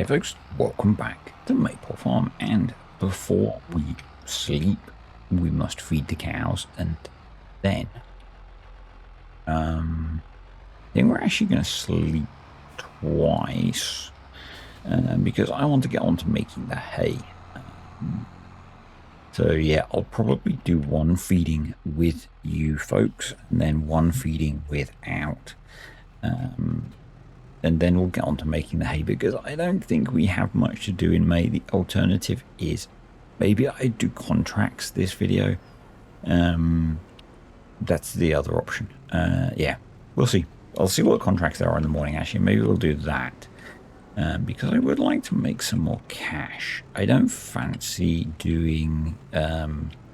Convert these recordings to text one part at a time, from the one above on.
folks, welcome back to Maypole Farm, and before we sleep we must feed the cows, and then I think we're actually going to sleep twice because I want to get on to making the hay. So yeah, I'll probably do one feeding with you folks and then one feeding without. And then we'll get on to making the hay, because I don't think we have much to do in May. The alternative is maybe I do contracts this video. That's the other option. Yeah, we'll see. I'll see what contracts there are in the morning, actually. Maybe we'll do that. Because I would like to make some more cash. I don't fancy doing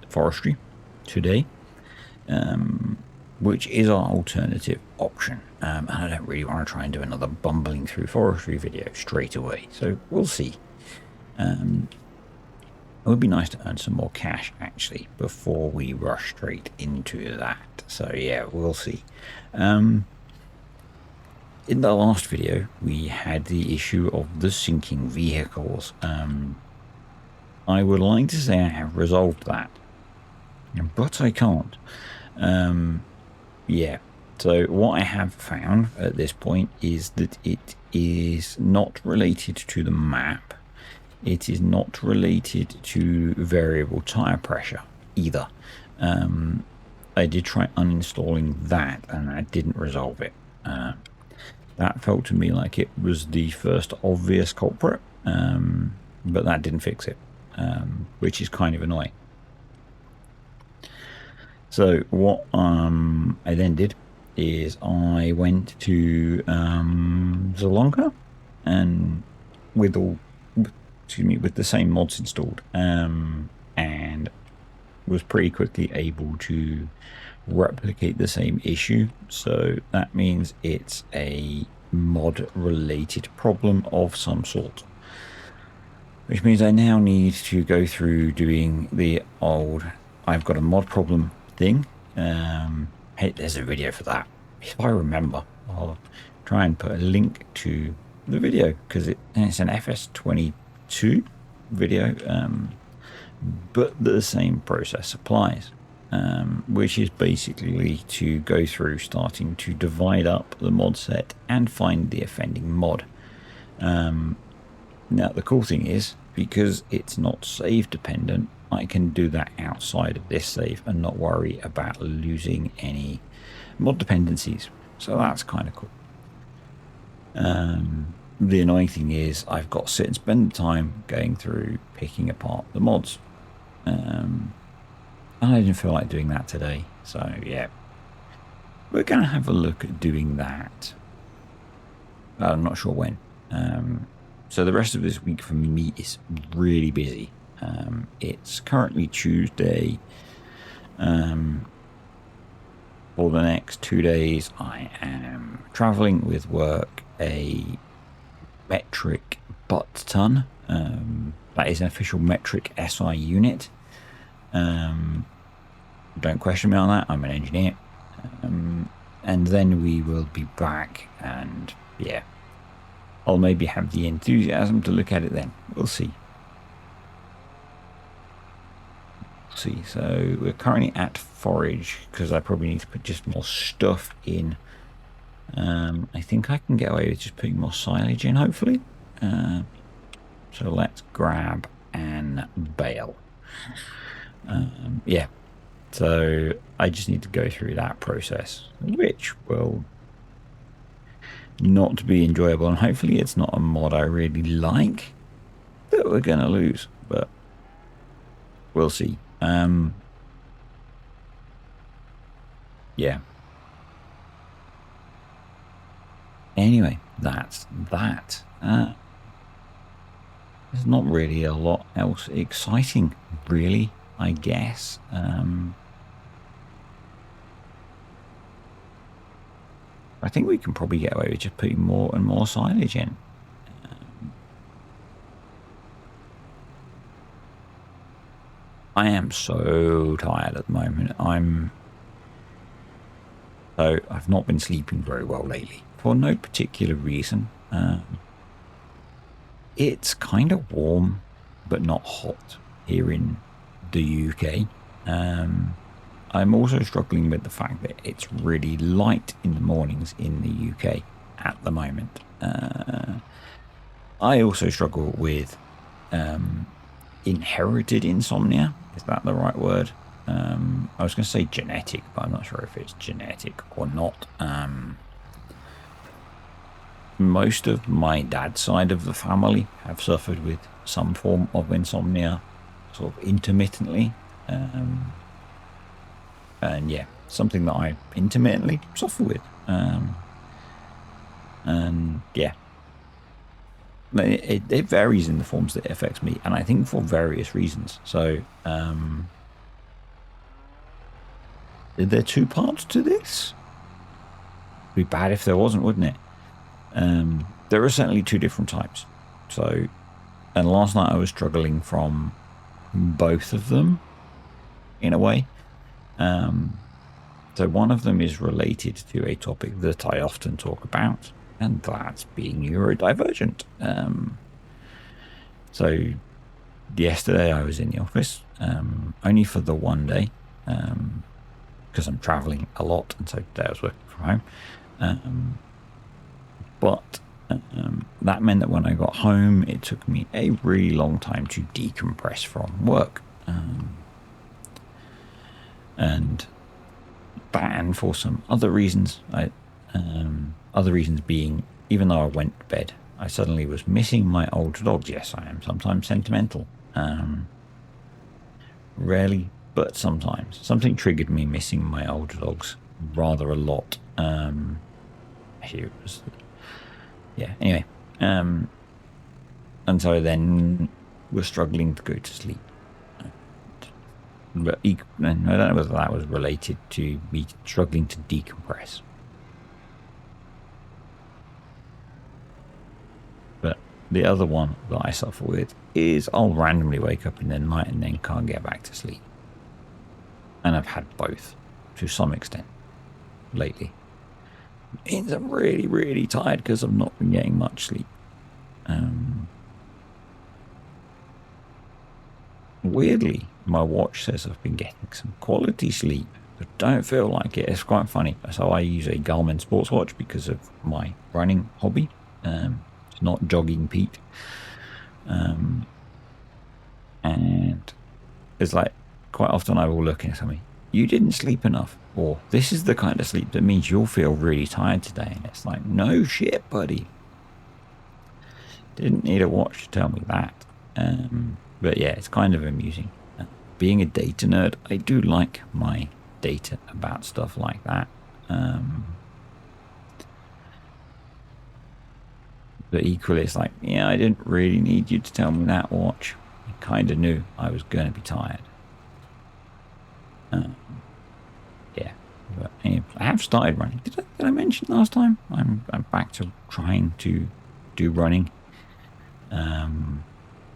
forestry today, which is our alternative option. And I don't really want to try and do another bumbling through forestry video straight away. So we'll see. It would be nice to earn some more cash, actually, before we rush straight into that. So yeah, we'll see. In the last video, we had the issue of the sinking vehicles. I would like to say I have resolved that, but I can't. Yeah, so what I have found at this point is that it is not related to the map. It is not related to variable tire pressure either. I did try uninstalling that, and that didn't resolve it. That felt to me like it was the first obvious culprit, but that didn't fix it, which is kind of annoying. So what I then did is I went to Sri Lanka, and with the same mods installed, and was pretty quickly able to replicate the same issue. So that means it's a mod related problem of some sort, which means I now need to go through doing the old I've got a mod problem thing. Hey, there's a video for that. If I remember, I'll try and put a link to the video, because it's an FS22 video, but the same process applies. Which is basically to go through starting to divide up the mod set and find the offending mod. Now the cool thing is, because it's not save dependent, I can do that outside of this save and not worry about losing any mod dependencies. So that's kind of cool. The annoying thing is I've got to sit and spend the time going through picking apart the mods. I didn't feel like doing that today, so yeah, we're going to have a look at doing that. I'm not sure when. So the rest of this week for me is really busy. It's currently Tuesday. For the next 2 days I am traveling with work a metric butt ton. That is an official metric SI unit. Don't question me on that, I'm an engineer. And then we will be back, and yeah, I'll maybe have the enthusiasm to look at it then. We'll see. So we're currently at forage, because I probably need to put just more stuff in. I think I can get away with just putting more silage in, hopefully. So let's grab and bale. Yeah, so I just need to go through that process, which will not be enjoyable, and hopefully it's not a mod I really like that we're going to lose, but we'll see. Yeah. Anyway, that's that. There's not really a lot else exciting, really, I guess. I think we can probably get away with just putting more and more silage in. I am so tired at the moment. I've not been sleeping very well lately, for no particular reason. it's kind of warm, but not hot here in the UK. I'm also struggling with the fact that it's really light in the mornings in the UK at the moment. I also struggle with inherited insomnia. Is that the right word? I was going to say genetic, but I'm not sure if it's genetic or not. Most of my dad's side of the family have suffered with some form of insomnia, sort of intermittently. And yeah, something that I intermittently suffer with. And yeah, it varies in the forms that it affects me, and I think for various reasons. So, are there two parts to this? It'd be bad if there wasn't, wouldn't it? There are certainly two different types. So, and last night I was struggling from both of them in a way. So one of them is related to a topic that I often talk about, and that's being neurodivergent. So yesterday I was in the office, only for the one day, because I'm traveling a lot, and so today I was working from home. But that meant that when I got home, it took me a really long time to decompress from work. And for some other reasons, other reasons being, even though I went to bed, I suddenly was missing my old dogs. Yes, I am sometimes sentimental. Rarely, but sometimes. Something triggered me missing my old dogs rather a lot. Actually, it was, yeah, anyway. And so then we're struggling to go to sleep. But I don't know whether that was related to me struggling to decompress. But the other one that I suffer with is I'll randomly wake up in the night and then can't get back to sleep. And I've had both to some extent lately. It means I'm really, really tired because I've not been getting much sleep. Weirdly, my watch says I've been getting some quality sleep, but don't feel like it. It's quite funny. So I use a Garmin sports watch because of my running hobby. It's not jogging Pete. And it's like quite often I will look at something, you didn't sleep enough, or this is the kind of sleep that means you'll feel really tired today. And it's like, no shit, buddy. Didn't need a watch to tell me that. But yeah, it's kind of amusing. Being a data nerd, I do like my data about stuff like that. But equally, it's like, yeah, I didn't really need you to tell me that, watch. I kind of knew I was going to be tired. Yeah. But anyway, I have started running. Did I mention last time? I'm back to trying to do running.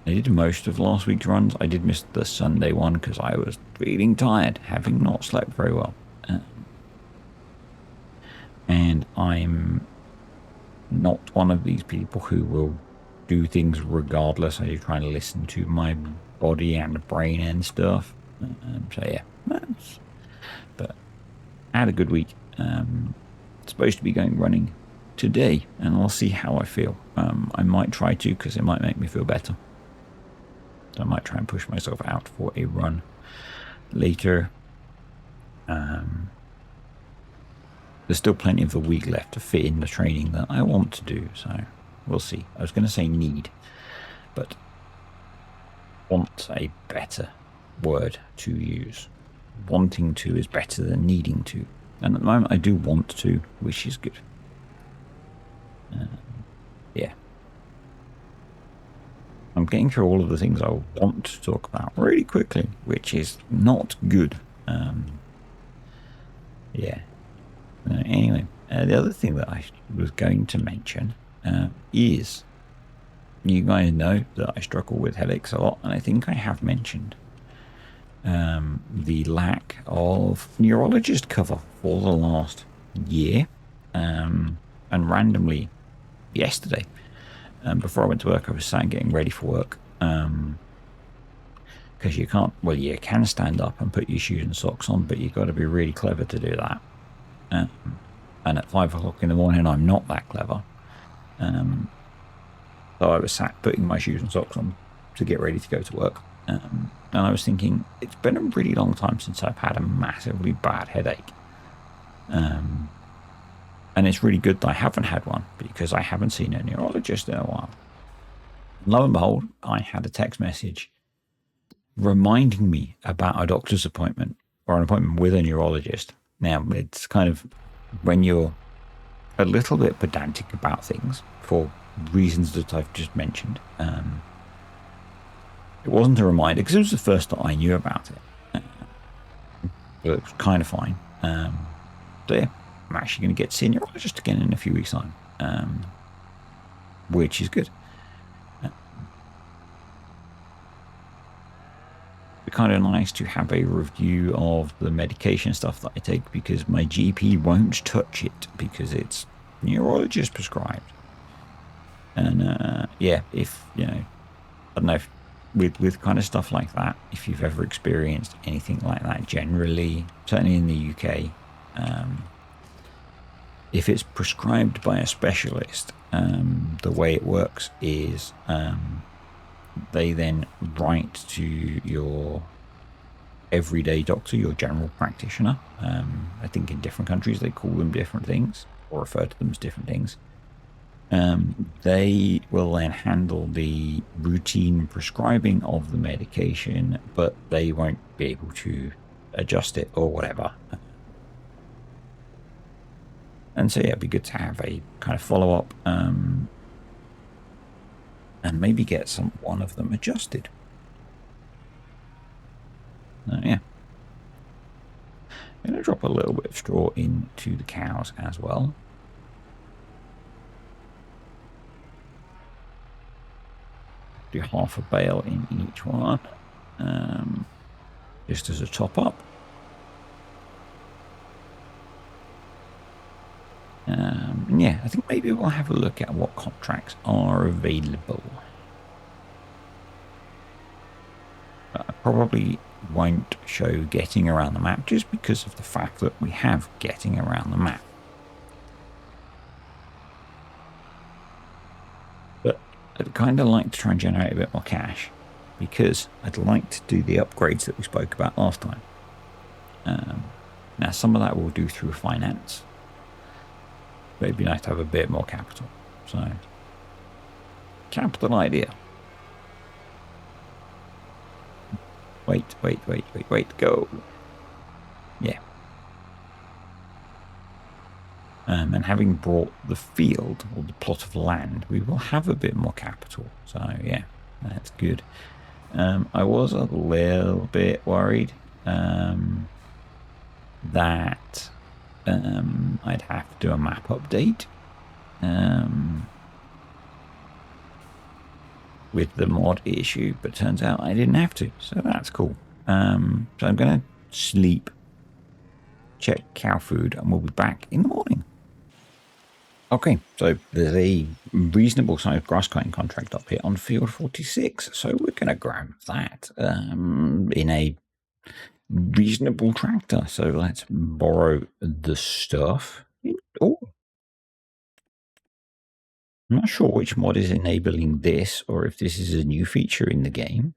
I did most of last week's runs. I did miss the Sunday one because I was feeling tired, having not slept very well. And I'm not one of these people who will do things regardless. I do try to listen to my body and brain and stuff. So yeah, but I had a good week. Supposed to be going running today, and I'll see how I feel. I might try to, because it might make me feel better. So I might try and push myself out for a run later. There's still plenty of the week left to fit in the training that I want to do, so we'll see. I was going to say need, but want a better word to use. Wanting to is better than needing to, and at the moment I do want to, which is good. Yeah. I'm getting through all of the things I want to talk about really quickly, which is not good. Yeah. Anyway, the other thing that I was going to mention is, you guys know that I struggle with headaches a lot, and I think I have mentioned the lack of neurologist cover for the last year. And randomly yesterday, before I went to work, I was sat getting ready for work. Because you can't, well, you can stand up and put your shoes and socks on, but you've got to be really clever to do that. And at 5 o'clock in the morning, I'm not that clever. So I was sat putting my shoes and socks on to get ready to go to work. And I was thinking, it's been a really long time since I've had a massively bad headache. And it's really good that I haven't had one because I haven't seen a neurologist in a while. Lo and behold, I had a text message reminding me about a doctor's appointment or an appointment with a neurologist. Now, it's kind of when you're a little bit pedantic about things for reasons that I've just mentioned. It wasn't a reminder because it was the first that I knew about it. But it was kind of fine. So yeah, I'm actually going to get to see a neurologist again in a few weeks' time, which is good. It's kind of nice to have a review of the medication stuff that I take because my GP won't touch it because it's neurologist prescribed. And yeah, if you know, I don't know if with kind of stuff like that, if you've ever experienced anything like that, generally, certainly in the UK, if it's prescribed by a specialist, the way it works is they then write to your everyday doctor, your general practitioner. I think in different countries they call them different things or refer to them as different things. They will then handle the routine prescribing of the medication, but they won't be able to adjust it or whatever. And so yeah, it'd be good to have a kind of follow-up and maybe get one of them adjusted. Yeah. I'm going to drop a little bit of straw into the cows as well. Do half a bale in each one, just as a top up. Yeah, I think maybe we'll have a look at what contracts are available. I probably won't show getting around the map just because of the fact that we have getting around the map. But I'd kind of like to try and generate a bit more cash because I'd like to do the upgrades that we spoke about last time. Now, some of that we'll do through finance. But it'd be nice to have a bit more capital. So, capital idea. Wait, go. Yeah. And having brought the field, or the plot of land, we will have a bit more capital. So, yeah, that's good. I was a little bit worried that I'd have to do a map update with the mod issue, but turns out I didn't have to, so that's cool. So I'm going to sleep, check cow food, and we'll be back in the morning. Okay, so there's a reasonable sized grass cutting contract up here on field 46, so we're going to grab that in a reasonable tractor. So let's borrow the stuff. Oh, I'm not sure which mod is enabling this or if this is a new feature in the game,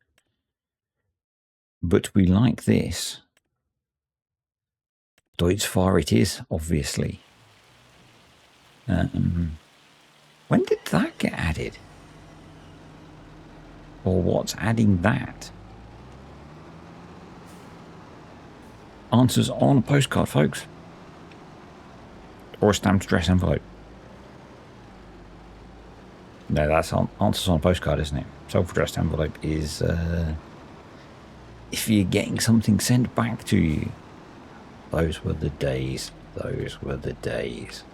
but we like this. Deutz it is, obviously. When did that get added? Or what's adding that? Answers on a postcard, folks. Or a stamped address envelope. No, that's answers on a postcard, isn't it? Self-addressed envelope is if you're getting something sent back to you. Those were the days. Those were the days.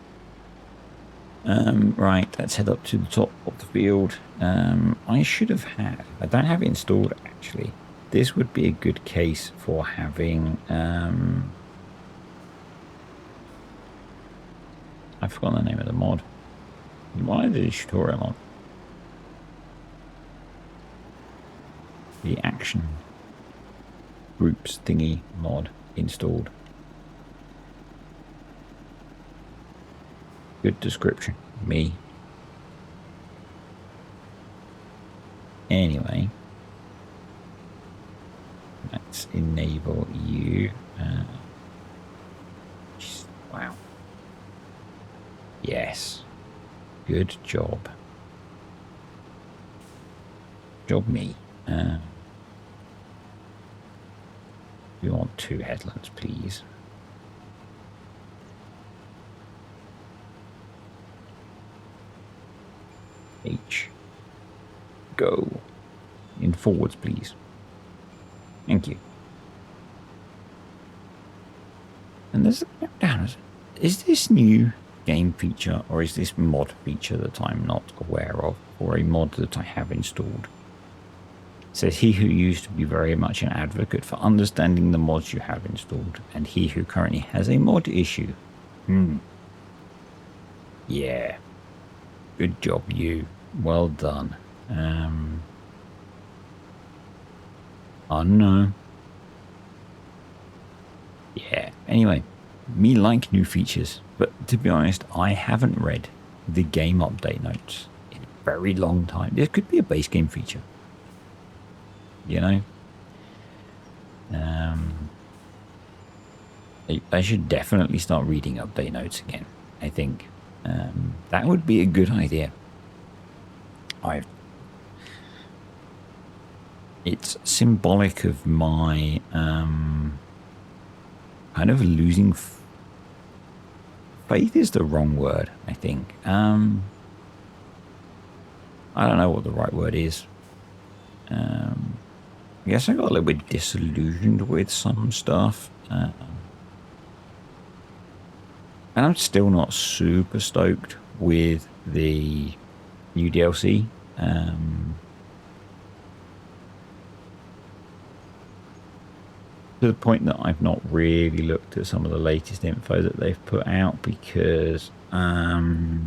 Right, let's head up to the top of the field. I should have had... I don't have it installed, actually. This would be a good case for having... I've forgotten the name of the mod. Why did the tutorial on? the action groups thingy mod installed. Good description. Me. Anyway, let's enable you. Wow. Yes. Good job. Job me. We want 2 headlands, please. H. Go. In forwards, please. Thank you. And there's a countdown. Is this new game feature or is this mod feature that I'm not aware of, or a mod that I have installed? It says, he who used to be very much an advocate for understanding the mods you have installed, and he who currently has a mod issue. Yeah. Good job, you. Well done. Oh no. Yeah. Anyway, me like new features, but to be honest, I haven't read the game update notes in a very long time. This could be a base game feature. You know? I should definitely start reading update notes again, I think. That would be a good idea. It's symbolic of my kind of losing faith is the wrong word, I think. I don't know what the right word is. I guess I got a little bit disillusioned with some stuff. And I'm still not super stoked with the new DLC. To the point that I've not really looked at some of the latest info that they've put out, because I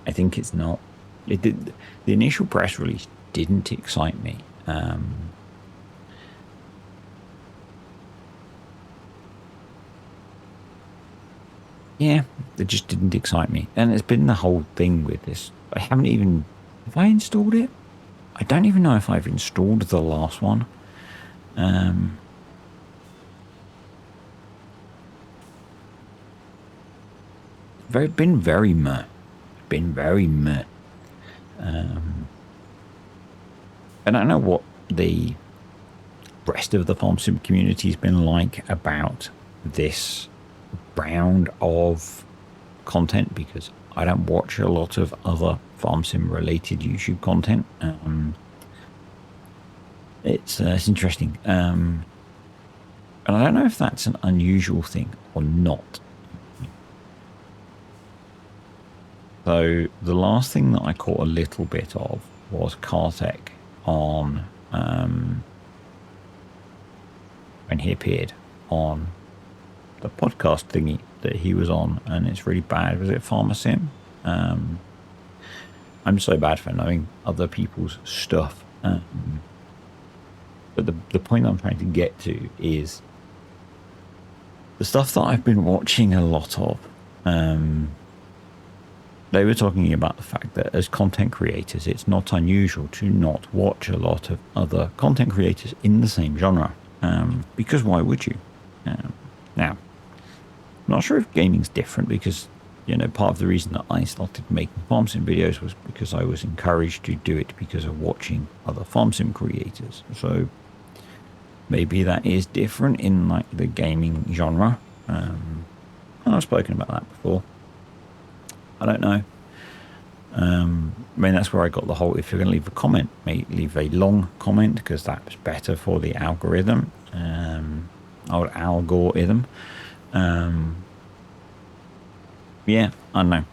think it's not. The initial press release didn't excite me. Yeah, it just didn't excite me. And it's been the whole thing with this. I haven't even... Have I installed it? I don't even know if I've installed the last one. Been very meh. Been very meh. I don't know what the rest of the farm sim community has been like about this round of content, because I don't watch a lot of other farm sim related YouTube content. It's interesting, and I don't know if that's an unusual thing or not. So the last thing that I caught a little bit of was Kartek on when he appeared on the podcast thingy that he was on, and it's really bad. Was it Farmer Sim? I'm so bad for knowing other people's stuff. But the point I'm trying to get to is the stuff that I've been watching a lot of. They were talking about the fact that as content creators, it's not unusual to not watch a lot of other content creators in the same genre. Because why would you? Now, I'm not sure if gaming's different, because, you know, part of the reason that I started making farm sim videos was because I was encouraged to do it because of watching other farm sim creators. So maybe that is different in like the gaming genre. I've spoken about that before. I don't know. I mean, that's where I got the whole, if you're going to leave a comment, leave a long comment, because that's better for the algorithm. Or algorithm. Yeah, I don't know.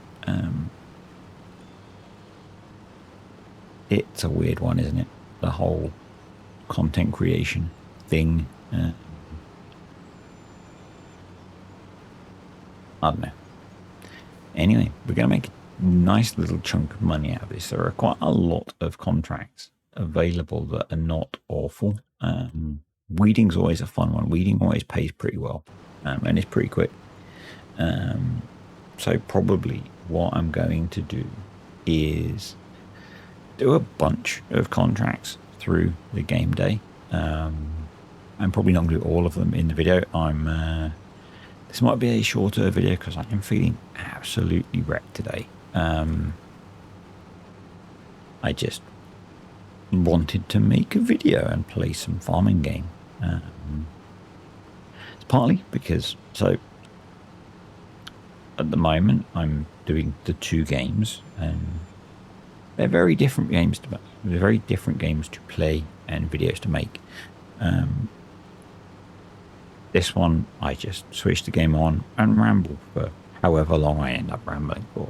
It's a weird one, isn't it? The whole content creation thing. I don't know. Anyway, we're going to make a nice little chunk of money out of this. There are quite a lot of contracts available that are not awful. Weeding's always a fun one. Weeding always pays pretty well, and it's pretty quick. So probably what I'm going to do is do a bunch of contracts through the game day. I'm probably not going to do all of them in the video. This might be a shorter video because I am feeling absolutely wrecked today. I just wanted to make a video and play some farming game. It's partly because, so at the moment I'm doing the 2 games, and they're very different games to make. They're very different games to play and videos to make. This one, I just switch the game on and ramble for however long I end up rambling for.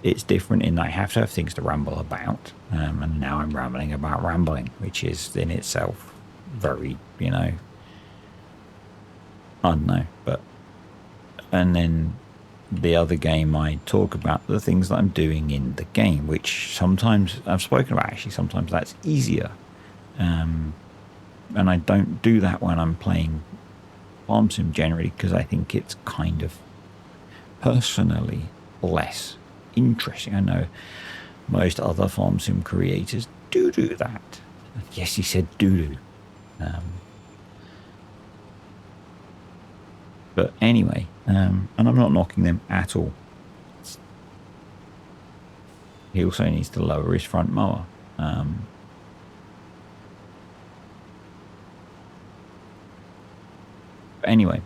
It's different in that I have to have things to ramble about, and now I'm rambling about rambling, which is in itself very, I don't know, but, and then the other game I talk about the things that I'm doing in the game, which sometimes I've spoken about, actually sometimes that's easier, and I don't do that when I'm playing Farm Sim generally, because I think it's kind of personally less interesting. I know most other Farm Sim creators do that. Yes, he said do. But anyway, and I'm not knocking them at all. He also needs to lower his front mower. But anyway,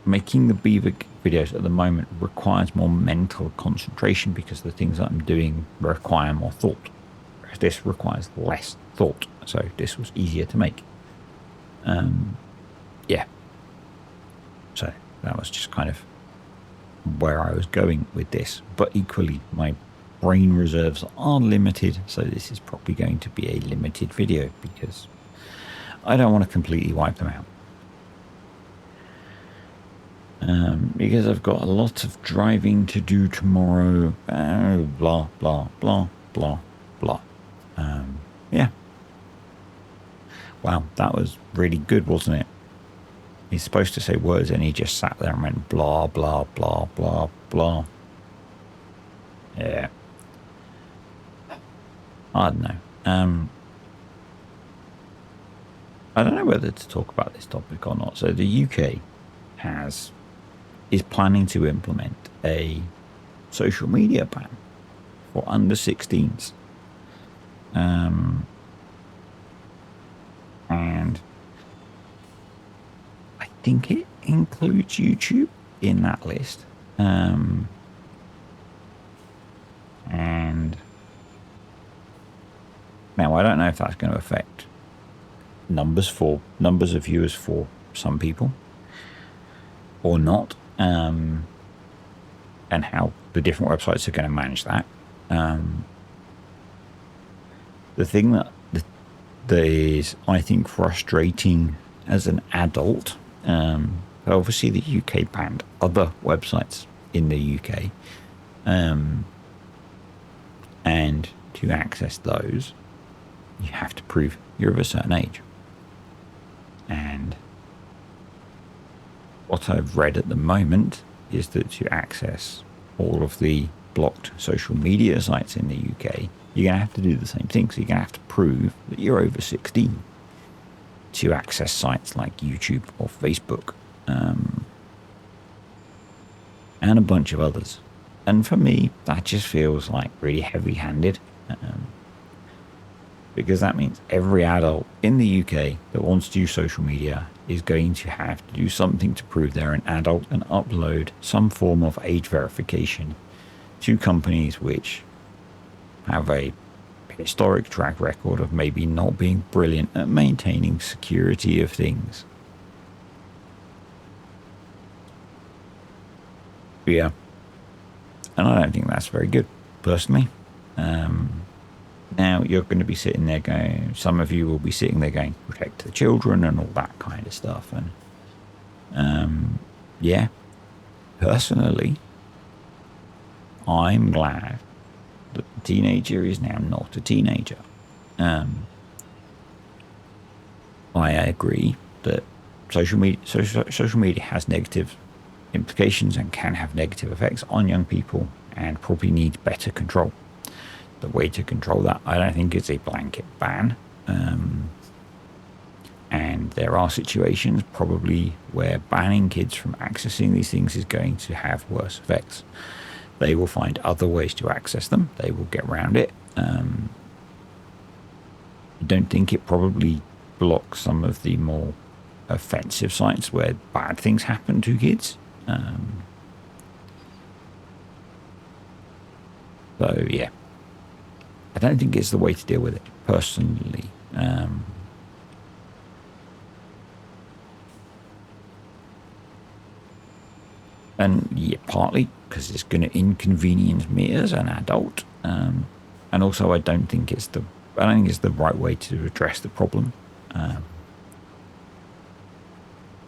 making the beaver videos at the moment requires more mental concentration because the things that I'm doing require more thought. Whereas this requires less thought, so this was easier to make. Yeah. So that was just kind of where I was going with this. But equally, my brain reserves are limited, so this is probably going to be a limited video because I don't want to completely wipe them out. Because I've got a lot of driving to do tomorrow. Blah, blah, blah, blah, blah. Yeah. Wow, that was really good, wasn't it? He's supposed to say words and he just sat there and went blah, blah, blah, blah, blah. Yeah. I don't know. I don't know whether to talk about this topic or not. So the UK is planning to implement a social media ban for under 16s. And I think it includes YouTube in that list. And now I don't know if that's going to affect numbers of viewers for some people or not, and how the different websites are going to manage that. The thing that is, I think, frustrating as an adult, obviously the UK banned other websites in the UK, and to access those you have to prove you're of a certain age. And what I've read at the moment is that to access all of the blocked social media sites in the UK, you're going to have to do the same thing. So you're going to have to prove that you're over 16 to access sites like YouTube or Facebook, and a bunch of others. And for me, that just feels like really heavy-handed, because that means every adult in the UK that wants to use social media is going to have to do something to prove they're an adult and upload some form of age verification to companies which have a historic track record of maybe not being brilliant at maintaining security of things. Yeah. And I don't think that's very good, personally. Now you're going to be sitting there going, some of you will be sitting there going, protect the children and all that kind of stuff. And yeah, personally, I'm glad A teenager is now not a teenager. I agree that social media has negative implications and can have negative effects on young people and probably needs better control. The way to control that, I don't think, is a blanket ban. And there are situations probably where banning kids from accessing these things is going to have worse effects. They will find other ways to access them. They will get around it. I don't think it probably blocks some of the more offensive sites where bad things happen to kids. So, yeah. I don't think it's the way to deal with it, personally. And yeah, partly because it's going to inconvenience me as an adult, and also I don't think it's the right way to address the problem,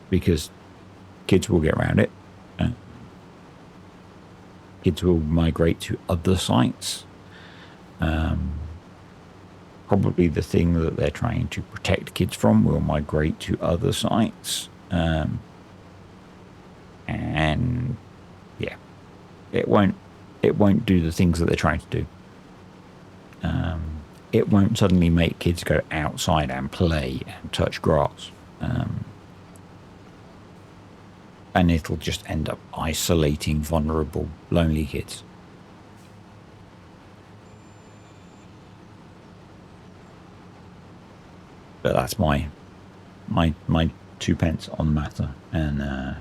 because kids will get around it. Kids will migrate to other sites. Probably the thing that they're trying to protect kids from will migrate to other sites. And yeah, it won't do the things that they're trying to do. It won't suddenly make kids go outside and play and touch grass. And it'll just end up isolating vulnerable, lonely kids. But that's my 2 pence on the matter, and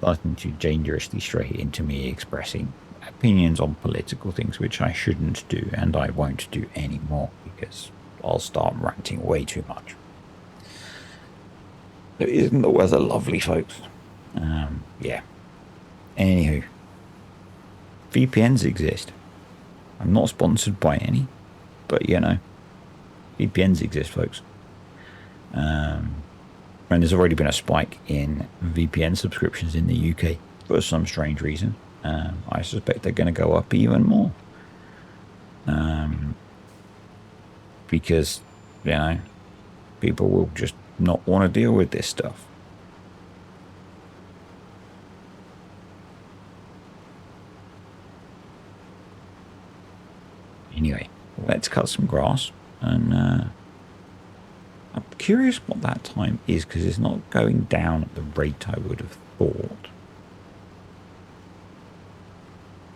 starting to dangerously stray into me expressing opinions on political things, which I shouldn't do, and I won't do anymore because I'll start ranting way too much. So isn't the weather lovely, folks? Yeah. Anywho, VPNs exist. I'm not sponsored by any, but you know, VPNs exist, folks. And there's already been a spike in VPN subscriptions in the UK for some strange reason. I suspect they're going to go up even more. Because, you know, people will just not want to deal with this stuff. Anyway, let's cut some grass, and I'm curious what that time is, because it's not going down at the rate I would have thought.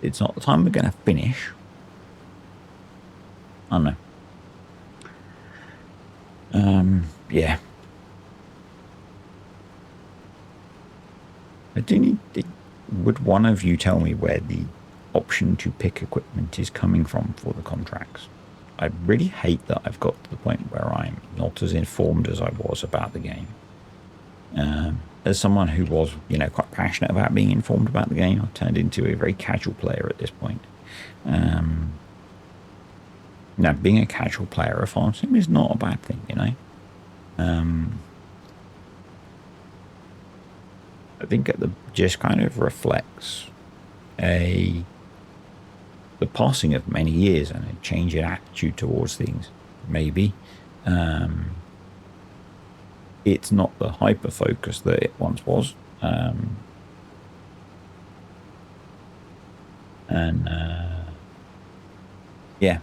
It's not the time we're going to finish. I don't know. Yeah. I do need... Would one of you tell me where the option to pick equipment is coming from for the contracts? I really hate that I've got to the point where I'm not as informed as I was about the game. As someone who was, you know, quite passionate about being informed about the game, I've turned into a very casual player at this point. Now, being a casual player of Farm Sim is not a bad thing, you know. I think it just kind of reflects the passing of many years and a change in attitude towards things, maybe. It's not the hyper focus that it once was, yeah,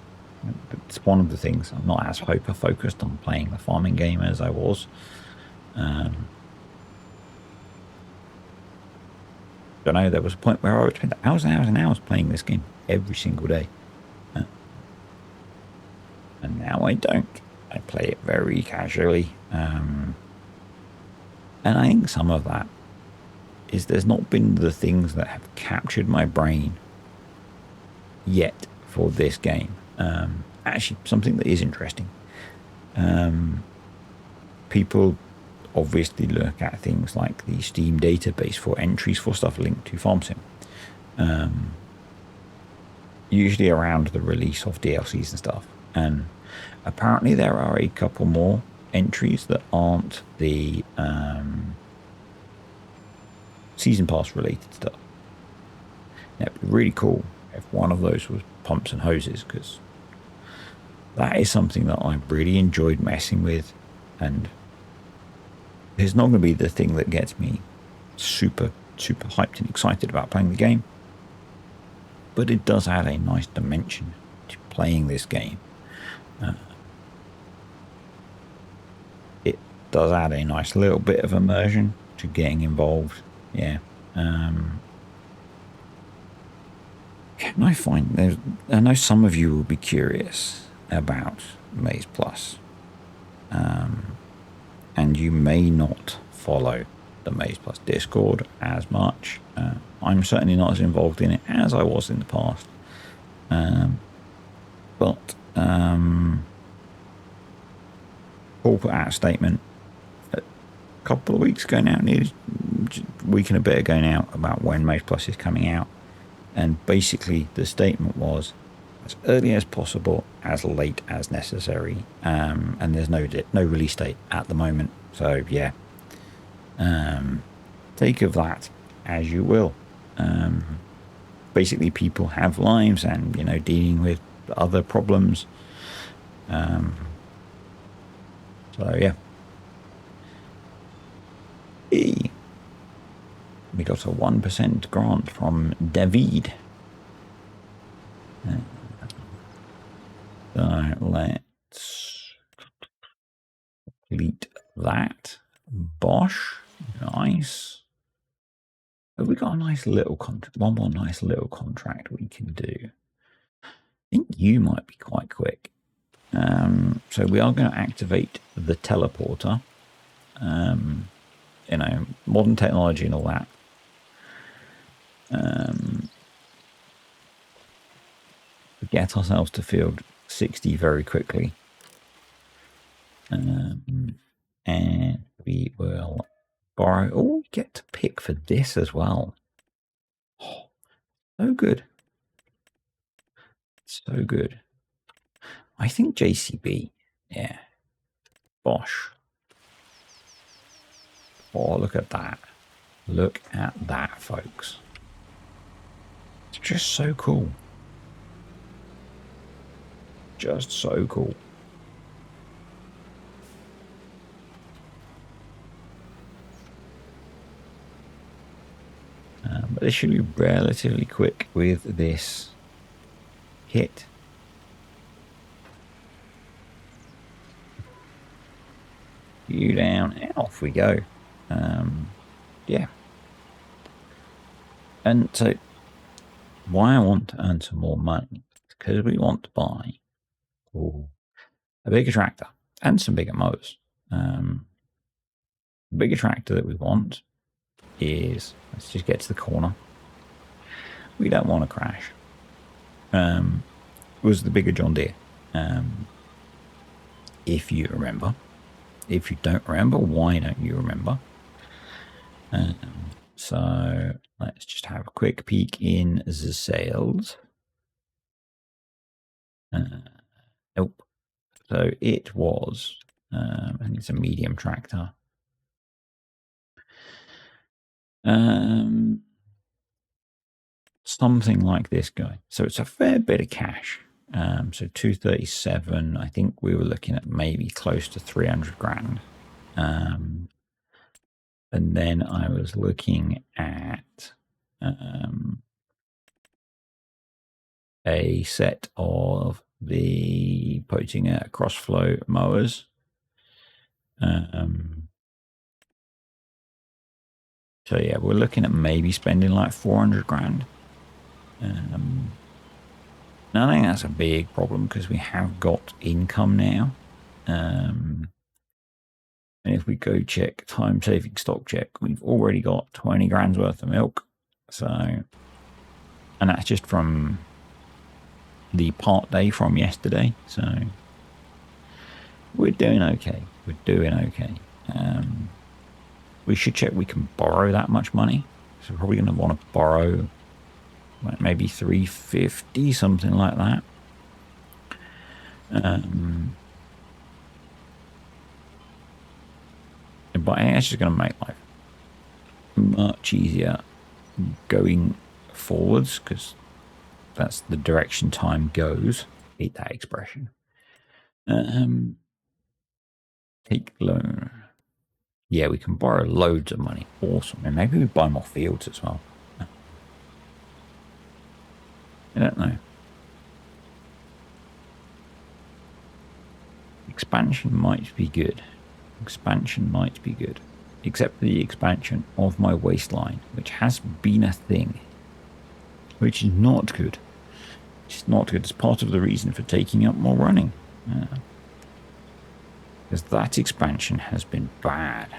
it's one of the things. I'm not as hyper focused on playing the farming game as I was. Don't know, there was a point where I would spend hours and hours and hours playing this game every single day, and now I don't. I play it very casually, and I think some of that is there's not been the things that have captured my brain yet for this game. Actually, something that is interesting. People obviously look at things like the Steam database for entries for stuff linked to FarmSim. Usually around the release of DLCs and stuff. And apparently there are a couple more entries that aren't the Season Pass related stuff. Now, it'd be really cool if one of those was pumps and hoses, because that is something that I really enjoyed messing with, and it's not going to be the thing that gets me super hyped and excited about playing the game, but it does add a nice dimension to playing this game. It does add a nice little bit of immersion to getting involved. Yeah. Can I find, I know some of you will be curious about Maze Plus, and you may not follow the Maze Plus Discord as much. I'm certainly not as involved in it as I was in the past. But Paul put out a statement a couple of weeks ago now, nearly a week and a bit ago now, about when Maze Plus is coming out. And basically the statement was, as early as possible, as late as necessary. And there's no release date at the moment. So yeah, take of that as you will. Basically, people have lives and, you know, dealing with other problems. So yeah. We got a 1% grant from David. So let's complete that. Bosh. Nice. Have we got a nice little contract? One more nice little contract we can do. I think you might be quite quick. So we are going to activate the teleporter. You know, modern technology and all that. Get ourselves to field 60 very quickly. And we will borrow. Oh, we get to pick for this as well. Oh, so good. So good. I think JCB. Yeah. Bosh. Oh, look at that. Look at that, folks. It's just so cool. Just so cool. But it should be relatively quick with this hit. You down, and off we go. Yeah. And so, why I want to earn some more money is because we want to buy a bigger tractor and some bigger mowers. The bigger tractor that we want is, let's just get to the corner. We don't want to crash. Was the bigger John Deere. If you remember. If you don't remember, why don't you remember? So let's just have a quick peek in the sales. Nope. So it was, and it's a medium tractor. Something like this guy. So it's a fair bit of cash. So 237. I think we were looking at maybe close to 300 grand. And then I was looking at a set of the Potinger crossflow mowers. So yeah, we're looking at maybe spending like 400 grand. Now I think that's a big problem because we have got income now. And if we go check time saving stock check, we've already got 20 grand's worth of milk. So, and that's just from the part day from yesterday. So we're doing okay. We're doing okay. We should check we can borrow that much money. So we're probably going to want to borrow maybe 350, something like that. But it's just going to make life much easier going forwards, because That's the direction time goes. Hate that expression. Take loan. Yeah, we can borrow loads of money. Awesome. And maybe we buy more fields as well. I don't know. Expansion might be good. Expansion might be good. Except for the expansion of my waistline, which has been a thing. Which is not good. It's not good. It's part of the reason for taking up more running. Because that expansion has been bad.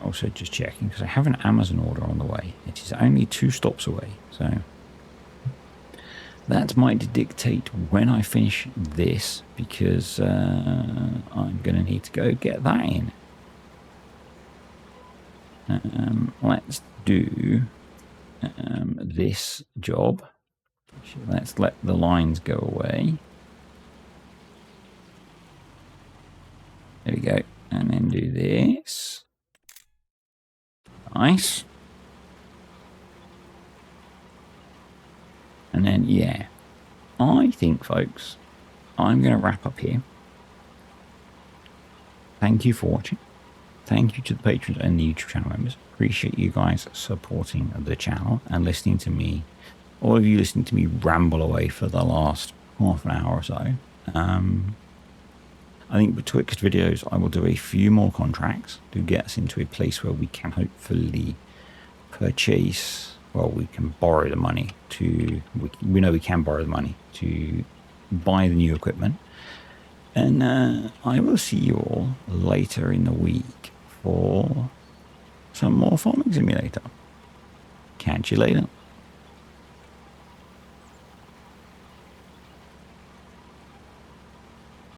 Also just checking, because I have an Amazon order on the way. It is only 2 stops away, so that might dictate when I finish this, because I'm going to need to go get that in. Let's do this job. Let's let the lines go away. There we go. And then do this. Nice. And then, yeah. I think, folks, I'm going to wrap up here. Thank you for watching. Thank you to the patrons and the YouTube channel members. Appreciate you guys supporting the channel and listening to me. All of you listening to me ramble away for the last half an hour or so. I think betwixt videos, I will do a few more contracts to get us into a place where we can hopefully purchase, well, we can borrow the money to, we know we can borrow the money to buy the new equipment. And I will see you all later in the week for some more Farming Simulator. Catch you later.